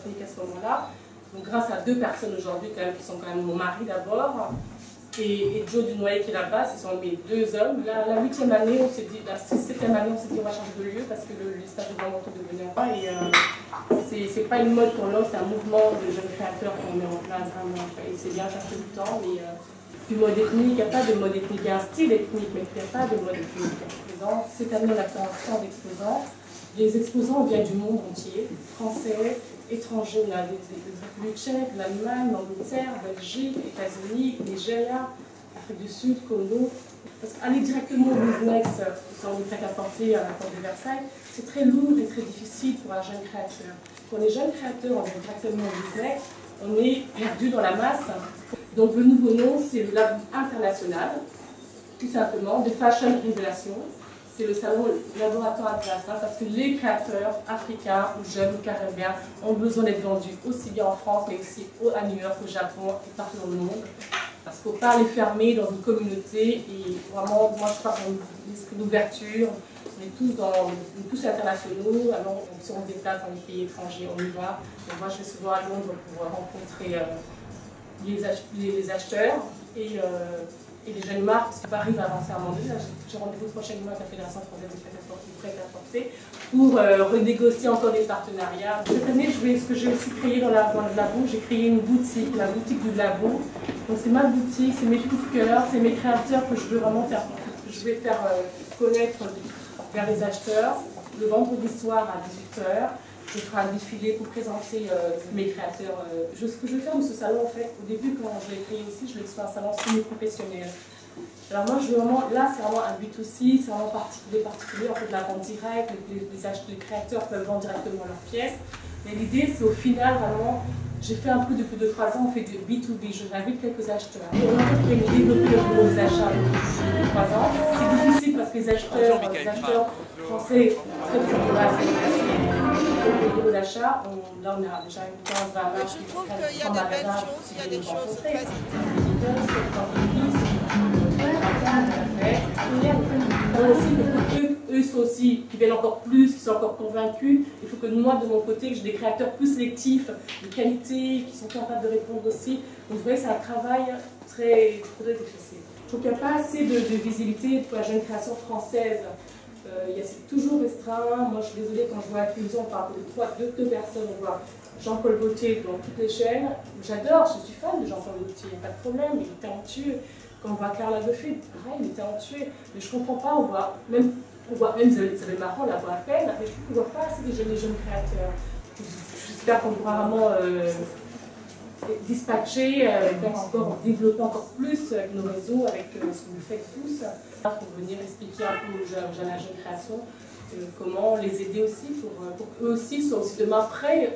ethnique à ce moment-là. Donc grâce à 2 personnes aujourd'hui qui sont quand même mon mari d'abord, et Joe Dunoyer qui est là-bas, ce sont mes 2 hommes. La 8e année, on s'est dit, la 7e année, on s'est dit on va changer de lieu parce que l'espace est vraiment devenu un pas. Et c'est pas une mode qu'on lance, c'est un mouvement de jeunes créateurs qu'on met en place vraiment. Et c'est bien, ça fait du temps, mais du mode ethnique, il n'y a pas de mode ethnique, il y a un style ethnique, mais il n'y a pas de mode ethnique à présent. Cette année, on a fait un 100 d'exposants. Les exposants viennent du monde entier, français, étrangers, on a des Républiques tchèques, l'Allemagne, l'Angleterre, Belgique, États-Unis, Nigeria, Afrique du Sud, Congo. Parce qu'aller directement au business, sans le prêt-à-porter à la porte de Versailles, c'est très lourd et très difficile pour un jeune créateur. Pour les jeunes créateurs, on vient directement au business, on est perdu dans la masse. Donc le nouveau nom, c'est le Lab International, tout simplement, de Fashion Révélation. C'est le salon laboratoire international parce que les créateurs africains ou jeunes ou caribéens ont besoin d'être vendus aussi bien en France, mais aussi à New York, au Japon et partout dans le monde. Parce qu'il ne faut pas les fermer dans une communauté et vraiment, moi je parle d'un esprit d'ouverture. On est tous internationaux, alors si on se déplace dans les pays étrangers, on y va. Donc moi je vais souvent à Londres pour rencontrer les acheteurs et les jeunes marques, parce que Paris va avancer à un moment donné. J'ai rendez-vous prochainement avec la Fédération française des prêt-à-porter pour renégocier encore des partenariats. Cette année, ce que j'ai aussi créé dans le labo, j'ai créé une boutique, la boutique du labo. Donc c'est ma boutique, c'est mes coups de cœur, c'est mes créateurs que je veux vraiment faire connaître vers les acheteurs. Le vendredi soir à 18 h, je ferai un défilé pour présenter mes créateurs. Ce que je vais faire de ce salon, en fait, au début, quand je l'ai créé aussi, je l'ai fait un salon semi-professionnel. Alors moi, là, c'est vraiment un but aussi, c'est vraiment particulier, en fait, de la vente directe, les créateurs peuvent vendre directement leurs pièces. Mais l'idée, c'est au final, vraiment, j'ai fait un peu depuis 2-3 ans, on fait du B2B, je invite quelques acheteurs. Et on a fait développer le bureau des achats depuis 3 ans. C'est difficile parce que les acheteurs français, très au bureau d'achat, là on a déjà une 15-20 je trouve qu'il y a des belles choses, il y a des choses très eux sont aussi, qui veulent encore plus, qui sont encore convaincus. Il faut que moi, de mon côté, que j'ai des créateurs plus sélectifs, de qualité, qui sont capables de répondre aussi. Donc vous voyez, c'est un travail très difficile. Je trouve qu'il n'y a pas assez de visibilité pour la jeune création française. C'est toujours restreint. Moi, je suis désolée, quand je vois la télévision, on parle de 2 personnes. On voit Jean-Paul Gaultier dans toutes les chaînes. J'adore, je suis fan de Jean-Paul Gaultier, il n'y a pas de problème, il est talentueux. Quand on voit Carla Buffet, pareil, il est talentueux. Mais je ne comprends pas, on voit même ça va marrant, on la voit à peine, mais je trouve qu'on ne voit pas assez de jeunes créateurs. J'espère qu'on pourra vraiment dispatcher, développer encore plus avec nos réseaux, avec ce que vous faites tous, pour venir expliquer un peu aux jeunes à la jeune création comment les aider aussi, pour qu'eux aussi soient aussi demain prêts,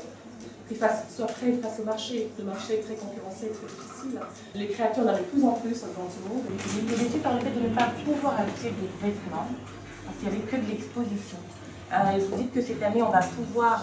soient prêts face au marché. Le marché est très concurrentiel, très difficile. Les créateurs en ont de plus en plus dans ce monde. Les études par le fait de ne pas pouvoir acheter des vêtements, parce qu'il n'y avait que de l'exposition. Et vous dites que cette année, on va pouvoir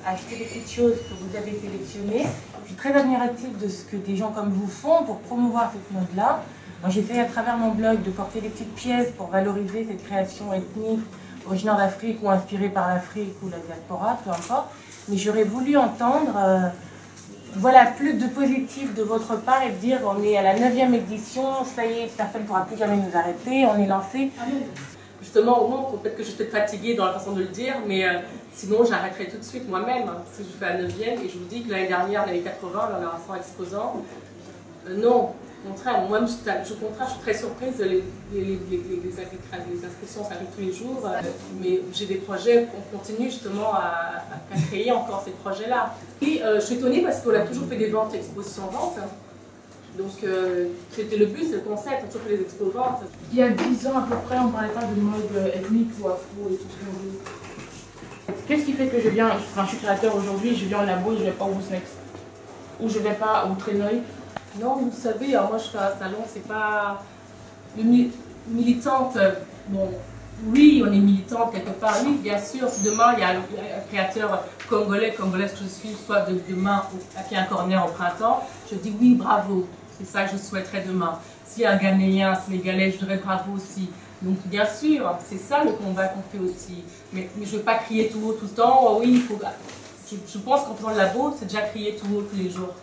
acheter des petites choses que vous avez sélectionnées. Je suis très admirative de ce que des gens comme vous font pour promouvoir cette mode-là. Moi, j'essaie à travers mon blog de porter des petites pièces pour valoriser cette création ethnique originaire d'Afrique ou inspirée par l'Afrique ou la diaspora, peu importe. Mais j'aurais voulu entendre voilà, plus de positif de votre part et de dire on est à la 9e édition, ça y est, personne ne pourra plus jamais nous arrêter, on est lancé. Justement, au moins, peut-être que je suis peut-être fatiguée dans la façon de le dire, mais sinon j'arrêterai tout de suite moi-même, si je fais la 9e, et je vous dis que l'année dernière, l'année 80, on aura 100 exposants. Non, au contraire, moi, je suis très surprise, les inscriptions, ça arrive tous les jours, mais j'ai des projets, on continue justement à créer encore ces projets-là. Et je suis étonnée parce qu'on a toujours fait des ventes, expositions-ventes. Donc c'était le but, c'est le concept, on a toujours fait les expos-ventes. Il y a 10 ans à peu près, on ne parlait pas de mode ethnique ou afro et tout ce qu'on veut. Qu'est-ce qui fait que je suis créateur aujourd'hui, je viens au labo et je ne vais pas au Woosnex? Ou je ne vais pas au Trenoy? Non, vous savez, moi je fais un salon, c'est pas... Militante, bon, oui, on est militante quelque part, oui, bien sûr, si demain il y a un créateur congolais que je suis, soit demain, qui est un corner au printemps, je dis oui, bravo, c'est ça que je souhaiterais demain. S'il y a un Ghanéen, Sénégalais, je dirais bravo aussi. Donc bien sûr, c'est ça le combat qu'on fait aussi. Mais je ne veux pas crier tout haut tout le temps, oh, oui, il faut... je pense qu'en faisant le labo, c'est déjà crié tout le monde tous les jours.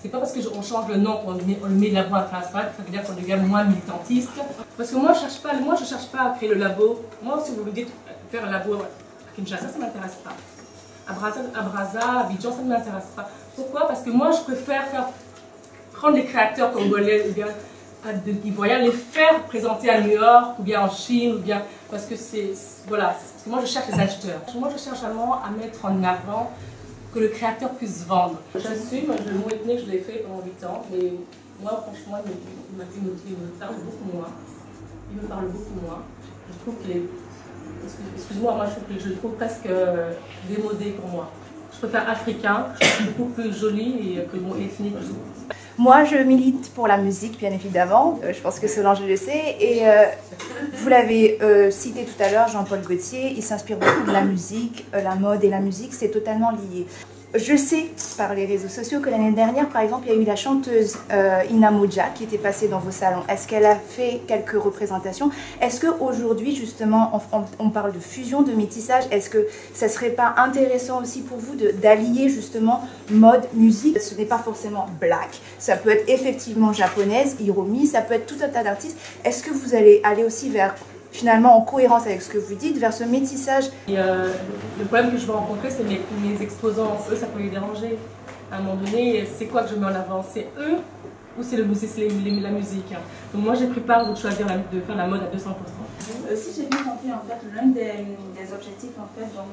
C'est pas parce qu'on change le nom qu'on le met labo international, ça veut dire qu'on devient moins militantiste. Parce que moi, je cherche pas à créer le labo. Moi, si vous me dites faire un labo à Kinshasa, ça ne m'intéresse pas. À Brazza, à Abidjan, ça ne m'intéresse pas. Pourquoi? Parce que moi, je préfère prendre des créateurs congolais ou bien ivoiriens, les faire présenter à New York ou bien en Chine, ou bien parce que voilà. Parce que moi, je cherche les acheteurs. Moi, je cherche vraiment à mettre en avant que le créateur puisse vendre. J'assume, le mot ethnique, je l'ai fait pendant 8 ans, mais moi, franchement, il me parle beaucoup moins. Il me parle beaucoup moins. Je trouve qu'il est... Excuse-moi, moi, je le trouve presque démodé pour moi. Je préfère africain, je trouve beaucoup plus joli que le mot ethnique. Moi, je milite pour la musique, bien évidemment. Je pense que Solange le sait. Et vous l'avez cité tout à l'heure, Jean-Paul Gaultier, il s'inspire beaucoup de la musique. La mode et la musique, c'est totalement lié. Je sais par les réseaux sociaux que l'année dernière, par exemple, il y a eu la chanteuse Ina Moja qui était passée dans vos salons. Est-ce qu'elle a fait quelques représentations? Est-ce qu'aujourd'hui, justement, on parle de fusion, de métissage? Est-ce que ça ne serait pas intéressant aussi pour vous d'allier justement mode, musique? Ce n'est pas forcément black, ça peut être effectivement japonaise, Hiromi, ça peut être tout un tas d'artistes. Est-ce que vous allez aller aussi vers... finalement en cohérence avec ce que vous dites, vers ce métissage? Et, le problème que je vais rencontrer, c'est mes exposants. Eux, ça peut les déranger. À un moment donné, c'est quoi que je mets en avant? C'est eux ou c'est la musique? Donc moi, j'ai pris part de choisir de faire la mode à 200%. Si j'ai bien compris, en fait, l'un des objectifs en fait, donc,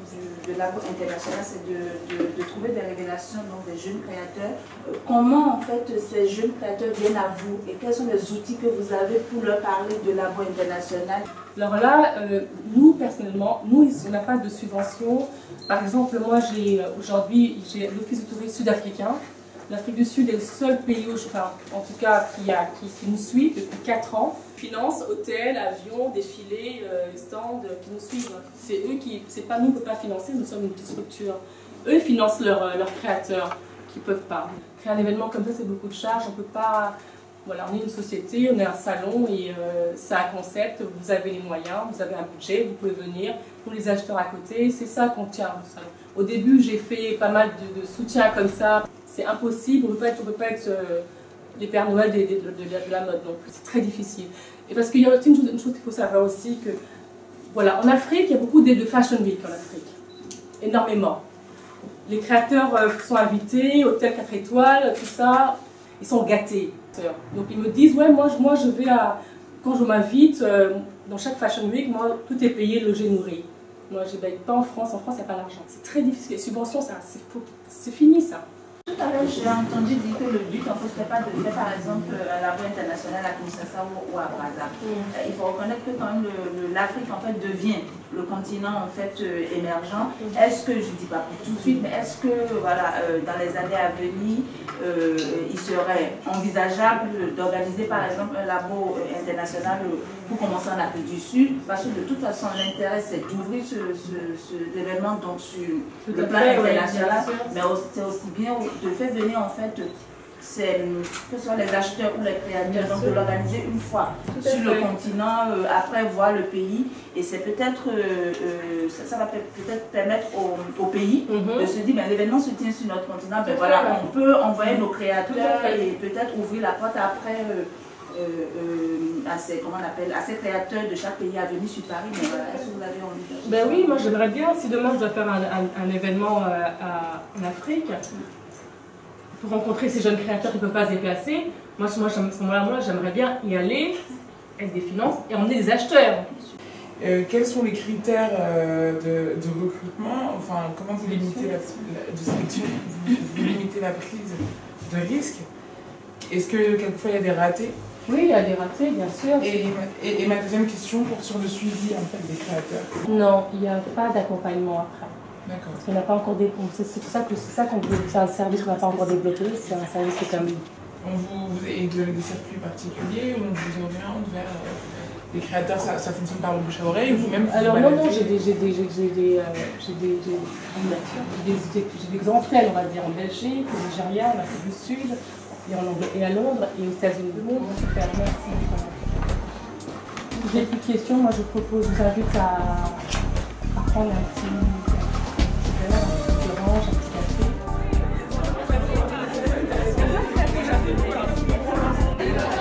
de Labo International, c'est de trouver des révélations donc, des jeunes créateurs. Comment en fait ces jeunes créateurs viennent à vous et quels sont les outils que vous avez pour leur parler de Labo International? Alors là, nous personnellement, on n'a pas de subvention. Par exemple, moi aujourd'hui, j'ai l'Office du tourisme sud-africain. L'Afrique du Sud est le seul pays, en tout cas, qui nous suit depuis 4 ans. Finance, hôtel, avion, défilés, stands qui nous suivent. C'est eux c'est pas nous qui ne pouvons pas financer, nous sommes une petite structure. Eux financent leurs créateurs qui ne peuvent pas. Créer un événement comme ça, c'est beaucoup de charges, on ne peut pas... Voilà, on est une société, on est un salon et c'est un concept, vous avez les moyens, vous avez un budget, vous pouvez venir, pour les acheteurs à côté, c'est ça qu'on tient au salon. Au début, j'ai fait pas mal de soutien comme ça, c'est impossible, on ne peut pas être les Pères Noël de la mode, donc c'est très difficile. Et parce qu'il y a une chose qu'il faut savoir aussi, que voilà, en Afrique, il y a beaucoup de fashion week en Afrique, énormément. Les créateurs sont invités, hôtel 4 étoiles, tout ça, ils sont gâtés. Donc ils me disent, ouais, moi je vais quand je m'invite, dans chaque Fashion Week, moi tout est payé, logé, nourri. Moi je ne paye pas en France il n'y a pas d'argent. C'est très difficile, les subventions, c'est fini ça. Tout à l'heure, j'ai entendu dire que le but, en fait, c'était pas de faire, par exemple, un Labo International à Kinshasa ou à Brazza. Il faut reconnaître que quand l'Afrique, en fait, devient le continent, en fait, émergent, est-ce que, je ne dis pas pour tout de suite, mais est-ce que, voilà, dans les années à venir, il serait envisageable d'organiser, par exemple, un Labo International pour commencer en Afrique du Sud? Parce que de toute façon, l'intérêt, c'est d'ouvrir cet événement donc, sur le plan international, mais c'est aussi bien de faire venir en fait que ce soit les acheteurs ou les créateurs, donc de l'organiser une fois sur le continent, après voir le pays, et c'est peut-être ça va peut-être permettre au pays de se dire ben, l'événement se tient sur notre continent, ben voilà, on peut envoyer nos créateurs et peut-être ouvrir la porte après à ces créateurs de chaque pays à venir sur Paris. Mais voilà, est-ce que vous avez envie de... Ben oui, moi j'aimerais bien, si demain je dois faire un événement en Afrique, pour rencontrer ces jeunes créateurs qui ne peuvent pas se déplacer, moi à ce moment-là, j'aimerais bien y aller, avec des finances et emmener des acheteurs. Quels sont les critères de recrutement? Enfin, comment vous limitez vous limitez la prise de risque? Est-ce que quelquefois il y a des ratés? Oui, il y a des ratés, bien sûr. Et ma deuxième question porte sur le suivi en fait, des créateurs. Non, il n'y a pas d'accompagnement après. D'accord. Parce qu'on n'a pas encore c'est ça qu'on veut. C'est un service qu'on n'a pas encore développé. C'est un service qui est comme... Et des circuits particuliers où on vous oriente vers les créateurs, ça fonctionne par le bouche à oreille ou vous-même? Alors non, j'ai des grands frères, on va dire, en Belgique, au Nigeria, en Afrique du Sud, et à Londres, et aux États-Unis. Super, merci. Si vous avez plus de questions, moi je vous invite à prendre un petit... Bye.